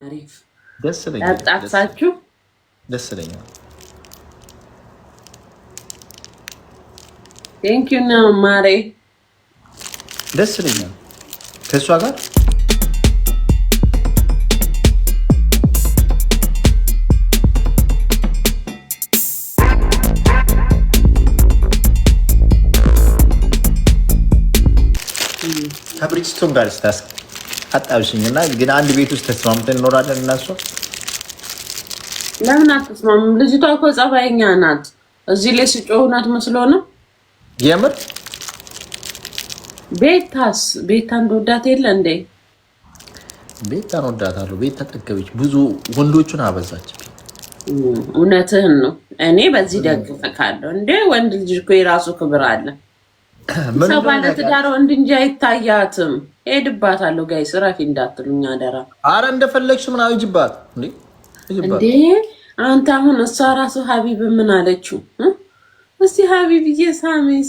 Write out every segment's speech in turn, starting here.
አሪፍ ደስ ይለኛል። ያጣጣችሁ ደስ ይለኛል። ቴንክ ዩ ነው ማሬ። ደስ ይለኛል ከእሷ ጋር ከብሪጅስቶን ጋር ስታስ አጣብሽኝና ግን አንድ ቤት ውስጥ ተስማምተን እንኖራለን እና እሷ ለምን አትስማሙም? ልጅቷ እኮ ጸባይኛ ናት። እዚህ ላይ ስጮህ መስሎ ነው የምር። ቤታን እንደወዳት የለ እንዴ? ቤታን ወዳታለሁ። ቤታ ጠገበች፣ ብዙ ወንዶቹን አበዛች። እውነትህን ነው። እኔ በዚህ ደግፍካለሁ እንዴ። ወንድ ልጅ እኮ የራሱ ክብር አለ። ሰው ባለትዳር ወንድ እንጂ አይታያትም። ሄድባታለሁ። ጋይስ ረፊ እንዳትሉኝ አደራ። አረ እንደፈለግሽ ምን አውጅባት እንዴ አንተ። አሁን እሷ ራሱ ሀቢብ ምን አለችው? እስቲ ሀቢብዬ ሳሜኝ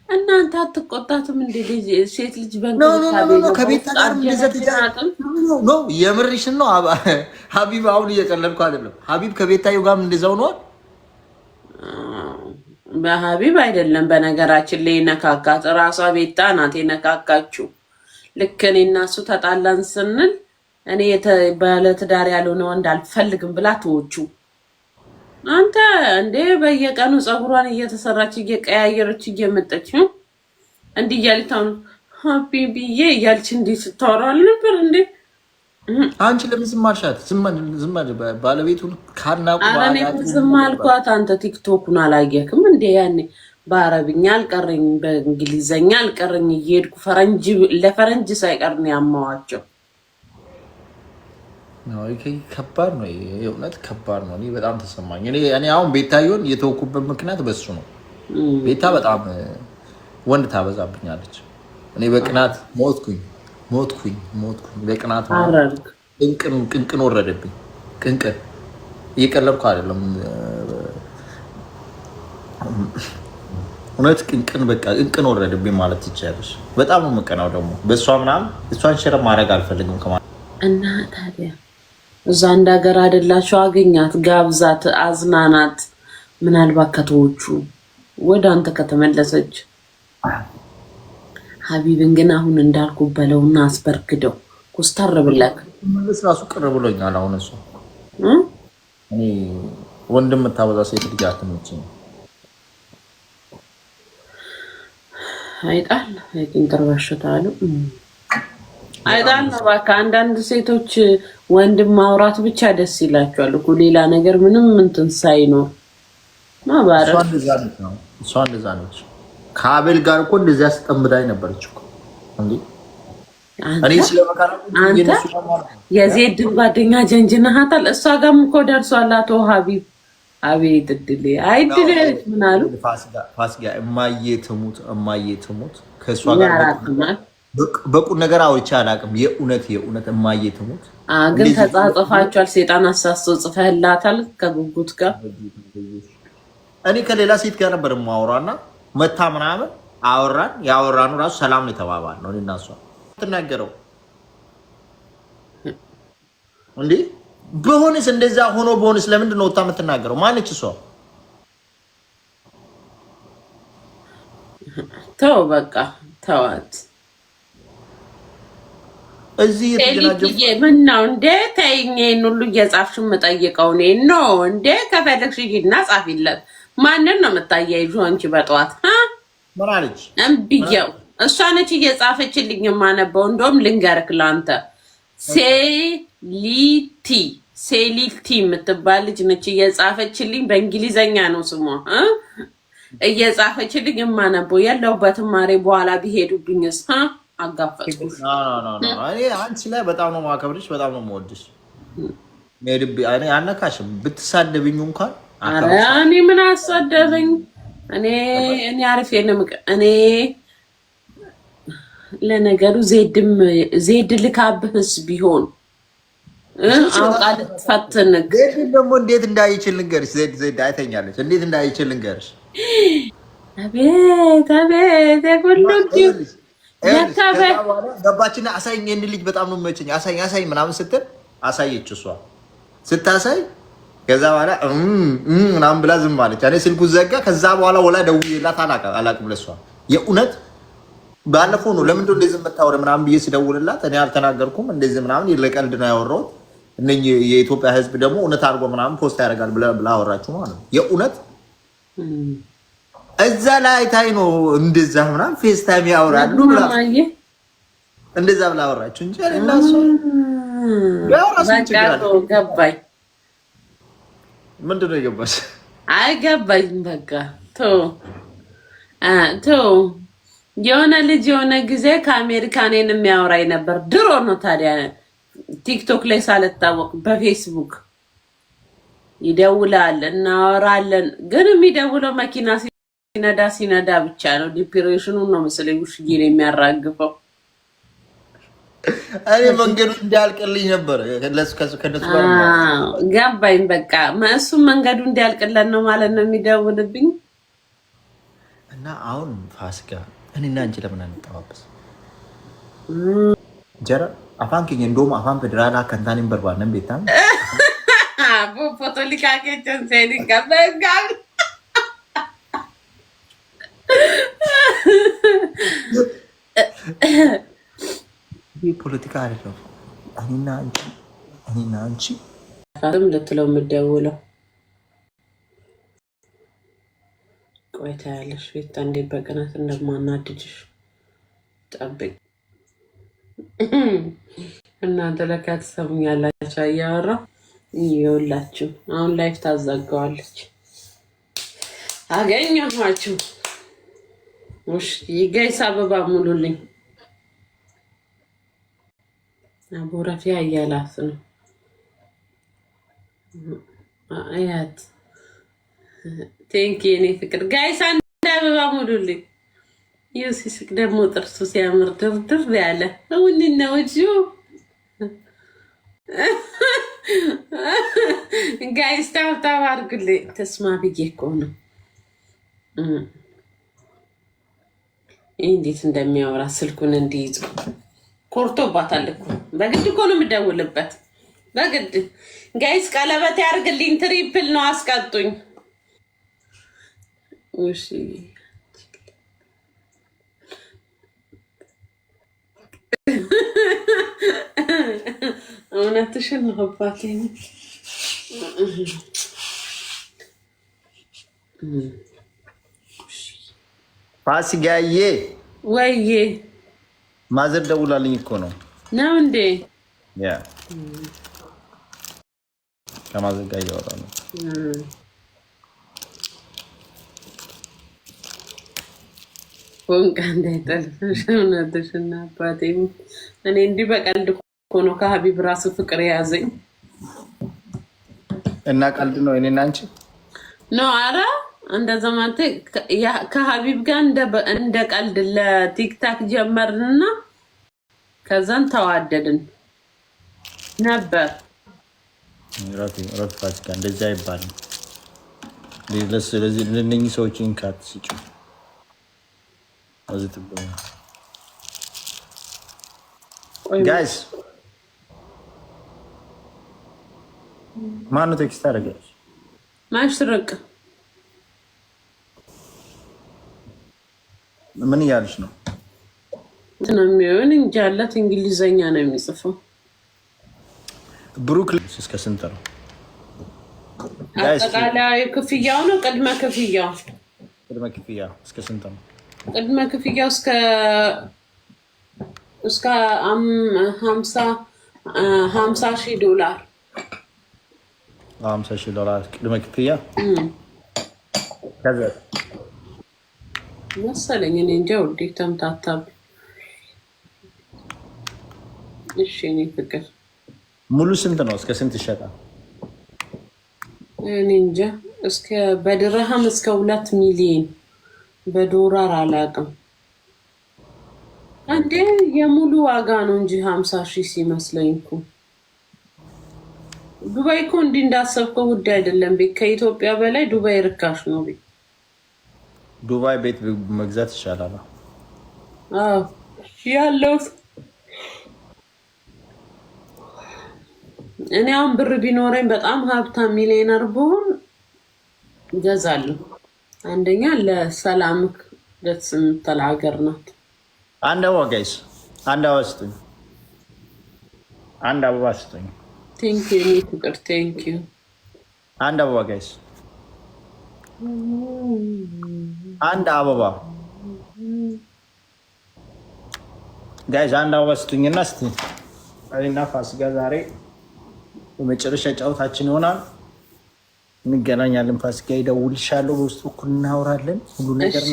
እናንተ አትቆጣትም እንዴ? ሴት ልጅ ነው የምርሽን ነው ሀቢብ። አሁን እየቀለድኩ አይደለም። ሀቢብ ከቤታዩ ጋር እንደዛው ነው። በሀቢብ አይደለም በነገራችን ላይ ነካካት። ራሷ ቤታ ናት የነካካችው። ልክ እኔ እና እሱ ተጣላን ስንል እኔ ባለትዳር ያልሆነ ወንድ አልፈልግም ብላ ተወቹ። አንተ እንዴ በየቀኑ ፀጉሯን እየተሰራች እየቀያየረች እየመጠች እንዲህ እያለች አሁን ሀቢብዬ እያለች እንዲህ ስታወራ አልነበር እንዴ? አንቺ ለምን ዝም አልሻት? ዝም ባለቤቱን ካናቁ ዝም አልኳት። አንተ ቲክቶኩን አላየክም እንዴ? ያኔ በአረብኛ አልቀረኝ በእንግሊዘኛ አልቀረኝ እየሄድኩ ለፈረንጅ ሳይቀር ነው ያማዋቸው። ከባድ ነው የእውነት ከባድ ነው። እኔ በጣም ተሰማኝ። እኔ አሁን ቤታየውን የተወኩበት ምክንያት በሱ ነው። ቤታ በጣም ወንድ ታበዛብኛለች። እኔ በቅናት ሞትኩኝ። በቅናት ቅንቅን ወረደብኝ። ቅንቅን እየቀለድኩ አይደለም። እውነት ቅንቅን ወረደብኝ ማለት ይቻላል። በጣም ነው የምቀናው ደግሞ በእሷ ምናምን። እሷን ሽረ ማድረግ አልፈልግም እና ታዲያ እዛ እንደ ሀገር አይደላቸው። አገኛት፣ ጋብዛት፣ አዝናናት። ምናልባት ከተዎቹ ወደ አንተ ከተመለሰች ሀቢብን ግን አሁን እንዳልኩ በለውና አስበርግደው ኩስተር ብለክ መለስ ራሱ ቅር ብሎኛል። አሁን እሱ እኔ ወንድም የምታበዛ ሴት ልጅ አትመችኝ። አይጣል የቂንጥር በሽታ አሉ። አይጣል ነው በቃ። አንዳንድ ሴቶች ወንድም ማውራት ብቻ ደስ ይላቸዋል እኮ ሌላ ነገር ምንም እንትን ሳይኖር ማባረር። እሷ እንደዛ ነች። ከአቤል ጋር እኮ እንደዚያ አስጠምዳኝ ነበረች እኮ እንዴ። አንተ የዜድን ጓደኛ ጀንጅነሃታል። እሷ ጋርም እኮ ደርሷል አቶ ሀቢብ። አቤት እድሌ አይድሌ ምን አሉ ፋሲካ። እማዬ ትሙት ከእሷ ጋር በቁም ነገር አውርቼ አላውቅም። የእውነት እማዬ ትሙት ግን ተጻጽፋችኋል። ሴጣን አሳስቶ ጽፈህላታል ከጉጉት ጋር። እኔ ከሌላ ሴት ጋር ነበር የማወራና መታ ምናምን አወራን። ያወራኑ ራሱ ሰላም ነው የተባባል ነው። እኔና እሷ ትናገረው እንዴ በሆነስ እንደዛ ሆኖ በሆነስ ለምንድን ነው ወጣ የምትናገረው? ማነች እሷ? ተው በቃ ተዋት። እዚህ የተጀናጀው ምን ነው እንዴ? ተይኝ። ይሄን ሁሉ እየጻፍሽ የምጠይቀው እኔ ነው እንዴ? ከፈለግሽ ሂድና ጻፊለት። ማንን ነው የምታያይዡ አንቺ? በጠዋት ምን አለች? እምብየው እሷ ነች እየጻፈችልኝ የማነበው። እንደውም ልንገርክ ለአንተ ሴሊቲ የምትባል ልጅ ነች እየጻፈችልኝ። በእንግሊዘኛ ነው ስሟ። እየጻፈችልኝ የማነበው የለውበትም ማሬ። በኋላ ቢሄዱብኝስ አጋፈጥኩሽ። እኔ አንቺ ላይ በጣም ነው ማከብርሽ፣ በጣም ነው የምወድሽ። አነካሽም ብትሳደብኝ እንኳን እኔ ምን አሳደበኝ? እኔ አሪፍ እኔ ለነገሩ ዜድ ልካብህስ ቢሆን አውቃ ልትፈትንክ። ዜድ ደግሞ እንዴት እንዳይችል ልንገርሽ። ዜድ አይተኛለች። እንዴት እንዳይችል ልንገርሽ። አቤት ገባችና አሳይኝ የኔ ልጅ በጣም ነው የሚመቸኝ አሳይ ምናምን ስትል አሳየች እሷ ስታሳይ ከዛ በኋላ ምናምን ብላ ዝም አለች። እኔ ስልኩ ዘጋ። ከዛ በኋላ ወላ ደውዬላት አላቅም ለሷ የእውነት ባለፈው ነው ለምንድነው እንደዚህ የምታወራ ምናምን ብዬ ስደውልላት እኔ አልተናገርኩም እንደዚህ ምናምን ለቀልድ ነው ያወራሁት እነኚህ የኢትዮጵያ ሕዝብ ደግሞ እውነት አድርጎ ምናምን ፖስት ያደርጋል ብላ አወራችሁ ማለት ነው። የእውነት እዛ ላይ ታይ ነው እንደዛ ምናምን ፌስ ታይም ያወራሉ ብላ እንደዛ ብላ አወራችሁ እንጂ እኔ እና እሱ ያወራችሁ ገባኝ። ምንድነው የገባሽ? አይገባኝ። በቃ ተው የሆነ ልጅ የሆነ ጊዜ ከአሜሪካ እኔን የሚያወራኝ ነበር። ድሮ ነው ታዲያ ቲክቶክ ላይ ሳልታወቅ በፌስቡክ ይደውላል፣ እናወራለን። ግን የሚደውለው መኪና ሲነዳ ብቻ ነው። ዲፕሬሽኑን ነው መሰለኝ ውሽዬ ነው የሚያራግፈው። እኔ መንገዱ እንዲያልቅልኝ ነበር ከነሱ ጋር ገባኝ። በቃ እሱም መንገዱ እንዲያልቅለን ነው ማለት ነው የሚደውልብኝ። እና አሁን ፋሲካ እኔና አንቺ ለምን አንጠባበስ? ጀራ አፋን ከኝ እንደውም አፋን ፌደራል ከንታኒን በርባነን ቤታን ፎቶ ሊካኬቸን ሴኒ ከበጋል ፖለቲካ አይደለም። እኔና አንቺ ካለም ለትለው የምትደውለው ቆይታ ያለሽ ቤት አንዴ በቅናት እንደማናድጅሽ ጠብቅ። እናንተ ለካ ትሰሙኛላችሁ። እያወራሁ ይኸውላችሁ አሁን ላይፍ ታዛጋዋለች። አገኘኋችሁ። እሺ ይገይስ አበባ ሙሉልኝ። አቦራፊያ እያላት ነው አያት። ቴንኪ የኔ ፍቅር ጋይስ አንድ አበባ ሙሉልኝ። ሲስቅ ደግሞ ጥርሱ ሲያምር ድርድር ያለ ነው እጁ። ጋይስ ታብታብ አድርጉልኝ። ተስማ ብዬ እኮ ነው እንዴት እንደሚያወራ ስልኩን እንዲይዙ ኮርቶባታል እኮ። በግድ እኮ ነው የምደውልበት በግድ። ጋይስ ቀለበት ያርግልኝ። ትሪፕል ነው አስቀጡኝ። እሺ እውነትሽን ነው አባቴ። ፋሲካዬ ወይዬ ማዘር ደውላልኝ እኮ ነው እንዴ? ያ ከማዘር ጋር እያወራ ነው። ወንቃ እንዳይጠልፍሽ እውነትሽን ነው አባቴ። እኔ እንዲህ በቀልድ እኮ ነው ከሀቢብ ራሱ ፍቅር የያዘኝ እና ቀልድ ነው እኔና አንቺ ነው። አረ እንደዛ ማለት ከሀቢብ ጋር እንደ ቀልድ ለቲክታክ ጀመርንና ከዛን ተዋደድን ነበር። ረፍ ፋሲካ እንደዛ አይባልም። ስለዚህ ለእነኝህ ሰዎችን ካት ሲጩ ጋይስ ማነው ቴክስት አደረገች? ማሽረቅ ምን እያለች ነው? ነው የሚሆን እንጂ አላት እንግሊዘኛ ነው የሚጽፈው። ብሩክ እስከ ስንት ነው አጠቃላይ ክፍያው? ነው ቅድመ ክፍያው? ቅድመ ክፍያው እስከ ስንት ነው? ቅድመ ክፍያው እስከ 50,000 ዶላር 50,000 ዶላር ቅድመ ክፍያ ከዛ መሰለኝ። እኔ እንጃ ውዴ ተምታታብኝ። እሺ እኔ ፍቅር ሙሉ ስንት ነው? እስከ ስንት ይሸጣል? እኔ እንጃ እስከ በድርሃም እስከ 2 ሚሊዮን በዶላር አላውቅም። አንዴ የሙሉ ዋጋ ነው እንጂ 50,000 ሲመስለኝ እኮ። ዱባይ እኮ እንዲህ እንዳሰብከው ውድ አይደለም። ቤት ከኢትዮጵያ በላይ ዱባይ ርካሽ ነው። ቤት ዱባይ ቤት መግዛት ይሻላል። አዎ ያለው እኔ አሁን ብር ቢኖረኝ በጣም ሀብታም ሚሊዮነር ብሆን እገዛለሁ። አንደኛ ለሰላምክ ደስ የምትል ሀገር ናት። አንድ አበባ ጋይስ፣ አንድ አበባ ስጡኝ፣ አንድ አበባ ስጡኝ። ቴንክ ዩ ፍቅር፣ ቴንክ ዩ። አንድ አበባ ጋይስ፣ አንድ አበባ ጋይስ፣ አንድ አበባ ስጡኝና እስቲ እኔና ፋሲካ ዛሬ በመጨረሻ ጨዋታችን ይሆናል። እንገናኛለን። ፋሲካ ይደውልሻለሁ፣ በውስጥ በኩል እናወራለን። ሁሉ ነገር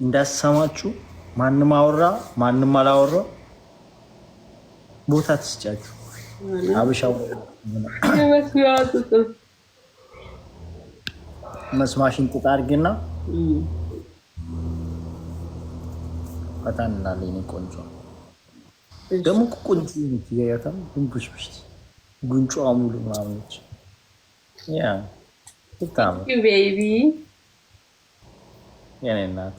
እንዳሰማችሁ። ማንም አወራ ማንም አላወራ ቦታ ትስጫችሁ። አብሻው መስማሽን ጥጣ አድርጊና ፈታን እናለኝ። ቆንጆ ደግሞ ቆንጆ ይያታል። ጉንጭሽ ጉንጯ ሙሉ ማምነች ያ በጣም ቤቢ የኔ እናት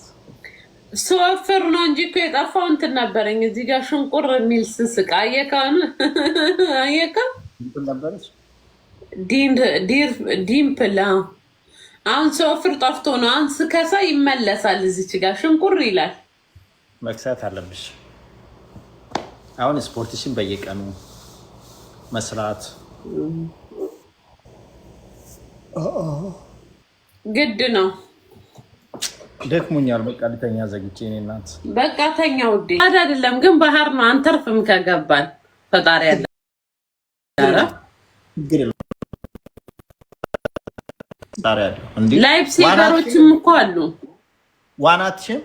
ስወፍር ነው እንጂ እኮ የጠፋው እንትን ነበረኝ እዚህ ጋር ሽንቁር የሚል ስስቅ አየካን ነበረች ዲምፕል አሁን ስወፍር ጠፍቶ ነው። አሁን ስከሳ ይመለሳል። እዚች ጋር ሽንቁር ይላል። መክሳት አለብሽ። አሁን ስፖርትሽን በየቀኑ መስራት ግድ ነው። ደክሞኛል። በቃ ልተኛ ዘግቼ። እኔ እናት በቃ ተኛ ውዴ። አይደለም ግን ባህር ነው። አንተርፍም ከገባን ፈጣሪ ያለ ላይፍ ሴቨሮችም እኮ አሉ። ዋናትሽም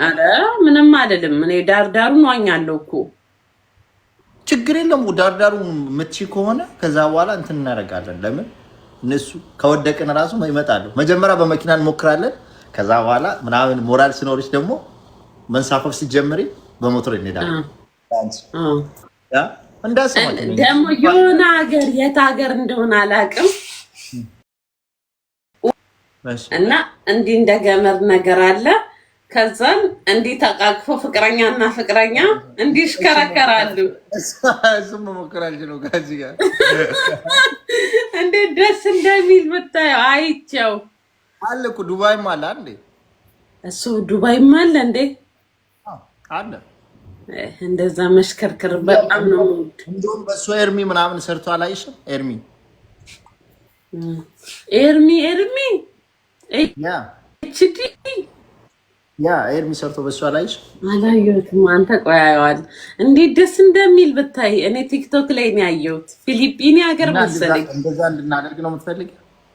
አረ ምንም አይደለም። እኔ ዳርዳሩን ዋኛለሁ እኮ ችግር የለም። ዳርዳሩ ምትቺ ከሆነ ከዛ በኋላ እንትን እናደርጋለን። ለምን እነሱ ከወደቅን ራሱ ይመጣሉ። መጀመሪያ በመኪና እንሞክራለን። ከዛ በኋላ ምናምን ሞራል ሲኖርሽ ደግሞ መንሳፈፍ ሲጀምሪ በሞተር እንሄዳለን። ደግሞ የሆነ ሀገር የት ሀገር እንደሆነ አላውቅም እና እንዲህ እንደ ገመድ ነገር አለ። ከዛን እንዲህ ተቃቅፎ ፍቅረኛና ፍቅረኛ እንዲህ ይሽከረከራሉ። እሱም መሞከራል ነው። ከዚህ ጋር እንዴት ደስ እንደሚል ብታየው። አይቼው አለ እኮ ዱባይም አለ እንዴ? እሱ ዱባይም አለ እንዴ? አለ። እንደዛ መሽከርከር በጣም ነው። እንደውም በሱ ኤርሚ ምናምን ሰርቶ አላይሽም? ኤርሚ ያ ኤርሚ ሰርቶ በሱ አላይሽ? አላየሁትም። አንተ ቆይ አየዋለሁ። እንዴት ደስ እንደሚል ብታይ። እኔ ቲክቶክ ላይ ነው ያየሁት። ፊሊፒኒ ሀገር መሰለኝ። እንደዛ እንድናደርግ ነው የምትፈልጊው?